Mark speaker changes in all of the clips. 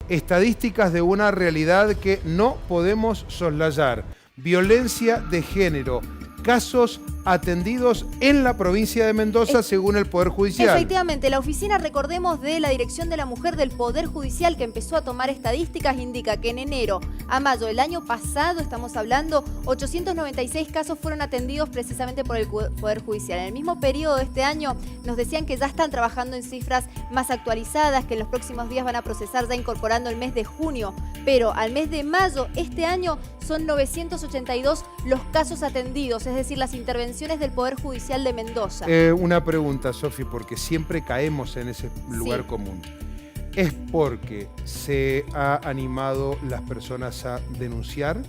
Speaker 1: estadísticas de una realidad que no podemos soslayar. Violencia de género. Casos atendidos en la provincia de Mendoza según el Poder Judicial.
Speaker 2: Efectivamente, la oficina, recordemos, de la Dirección de la Mujer del Poder Judicial, que empezó a tomar estadísticas, indica que en enero a mayo del año pasado, estamos hablando, 896 casos fueron atendidos precisamente por el Poder Judicial. En el mismo periodo de este año nos decían que ya están trabajando en cifras más actualizadas, que en los próximos días van a procesar ya incorporando el mes de junio, pero al mes de mayo este año son 982 los casos atendidos, es decir, las intervenciones del Poder Judicial de Mendoza.
Speaker 1: Una pregunta, Sofi, porque siempre caemos en ese lugar común. ¿Es porque se ha animado las personas a denunciar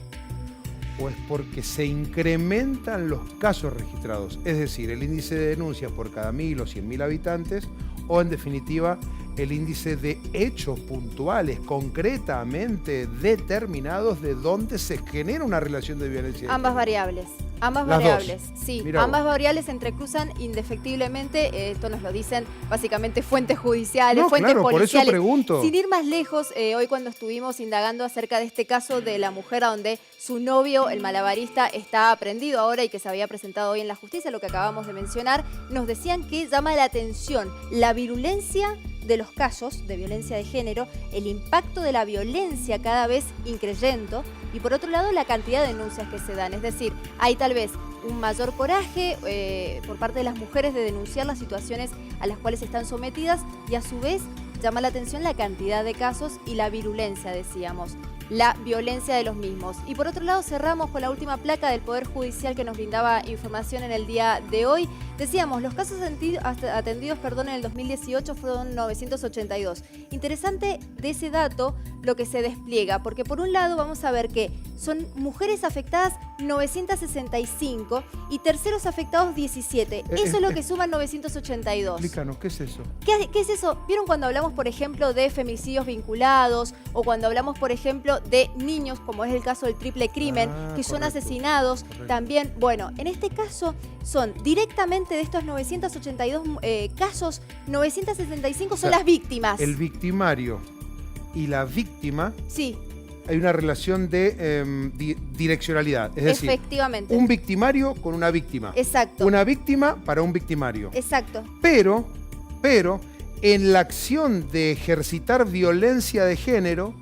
Speaker 1: o es porque se incrementan los casos registrados? Es decir, el índice de denuncias por cada 1000 o 100.000 habitantes o, en definitiva, el índice de hechos puntuales, concretamente determinados de dónde se genera una relación de violencia.
Speaker 2: Ambas variables. Ambas
Speaker 1: Las
Speaker 2: variables,
Speaker 1: dos.
Speaker 2: sí.
Speaker 1: Mirá
Speaker 2: ambas
Speaker 1: vos.
Speaker 2: variables se entrecruzan indefectiblemente. Esto nos lo dicen básicamente fuentes judiciales,
Speaker 1: No,
Speaker 2: fuentes
Speaker 1: claro, por eso
Speaker 2: policiales.
Speaker 1: pregunto.
Speaker 2: Sin ir más lejos, hoy cuando estuvimos indagando acerca de este caso de la mujer donde su novio, el malabarista, está prendido ahora y que se había presentado hoy en la justicia, lo que acabamos de mencionar, nos decían que llama la atención la virulencia de los casos de violencia de género, el impacto de la violencia cada vez increyendo y por otro lado la cantidad de denuncias que se dan. Es decir, hay tal vez un mayor coraje por parte de las mujeres de denunciar las situaciones a las cuales están sometidas y a su vez llama la atención la cantidad de casos y la virulencia, decíamos, la violencia de los mismos. Y por otro lado cerramos con la última placa del Poder Judicial que nos brindaba información en el día de hoy. Decíamos, los casos atendidos en el 2018 fueron 982. Interesante de ese dato lo que se despliega, porque por un lado vamos a ver que son mujeres afectadas 965 y terceros afectados 17. Eso es lo que suman 982.
Speaker 1: Explícanos, ¿qué es eso?
Speaker 2: ¿Qué es eso? ¿Vieron cuando hablamos, por ejemplo, de femicidios vinculados o cuando hablamos, por ejemplo, de niños, como es el caso del triple crimen, que son asesinados?
Speaker 1: Correcto.
Speaker 2: También, bueno, en este caso son directamente de estos 982 casos, 965 son las víctimas.
Speaker 1: El victimario y la víctima,
Speaker 2: Sí,
Speaker 1: hay una relación de direccionalidad. Es decir,
Speaker 2: efectivamente.
Speaker 1: un victimario con una víctima.
Speaker 2: Exacto.
Speaker 1: Una víctima para un victimario.
Speaker 2: Exacto.
Speaker 1: Pero, en la acción de ejercitar violencia de género,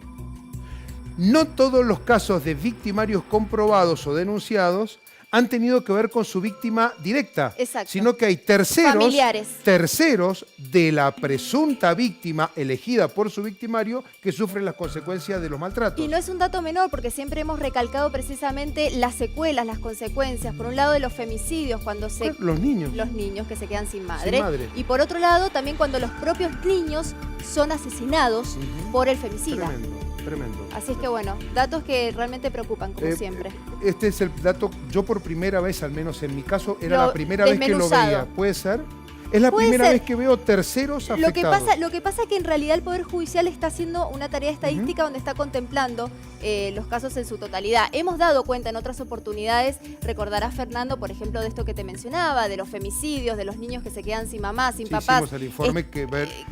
Speaker 1: no todos los casos de victimarios comprobados o denunciados han tenido que ver con su víctima directa,
Speaker 2: Exacto.
Speaker 1: sino que hay terceros de la presunta víctima elegida por su victimario que sufren las consecuencias de los maltratos.
Speaker 2: Y no es un dato menor porque siempre hemos recalcado precisamente las secuelas, las consecuencias. Por un lado de los femicidios, cuando
Speaker 1: Los niños.
Speaker 2: los niños que se quedan sin madre.
Speaker 1: Sin madre.
Speaker 2: Y por otro lado también cuando los propios niños son asesinados por el femicida.
Speaker 1: Tremendo.
Speaker 2: Así es que bueno, datos que realmente preocupan, como siempre.
Speaker 1: Este es el dato, yo por primera vez, al menos en mi caso, era
Speaker 2: Lo
Speaker 1: la primera vez que lo
Speaker 2: desmenuzado.
Speaker 1: veía. ¿Puede ser? Es la
Speaker 2: Puede
Speaker 1: primera
Speaker 2: ser.
Speaker 1: vez que veo terceros afectados.
Speaker 2: Lo que pasa es que en realidad el Poder Judicial está haciendo una tarea estadística donde está contemplando los casos en su totalidad. Hemos dado cuenta en otras oportunidades, recordarás, Fernando, por ejemplo, de esto que te mencionaba, de los femicidios, de los niños que se quedan sin mamá, sin papás.
Speaker 1: Hicimos el informe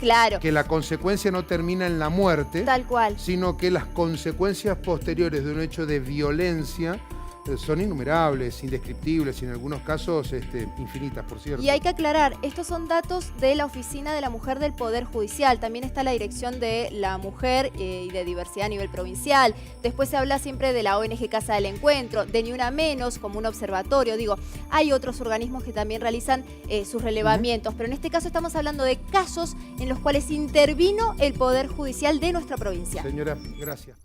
Speaker 2: claro,
Speaker 1: que la consecuencia no termina en la muerte,
Speaker 2: tal cual.
Speaker 1: sino que las consecuencias posteriores de un hecho de violencia son innumerables, indescriptibles y en algunos casos infinitas, por cierto.
Speaker 2: Y hay que aclarar, estos son datos de la Oficina de la Mujer del Poder Judicial. También está la Dirección de la Mujer y de Diversidad a nivel provincial. Después se habla siempre de la ONG Casa del Encuentro, de Ni Una Menos, como un observatorio. Digo, hay otros organismos que también realizan sus relevamientos, pero en este caso estamos hablando de casos en los cuales intervino el Poder Judicial de nuestra provincia.
Speaker 1: Señora, gracias.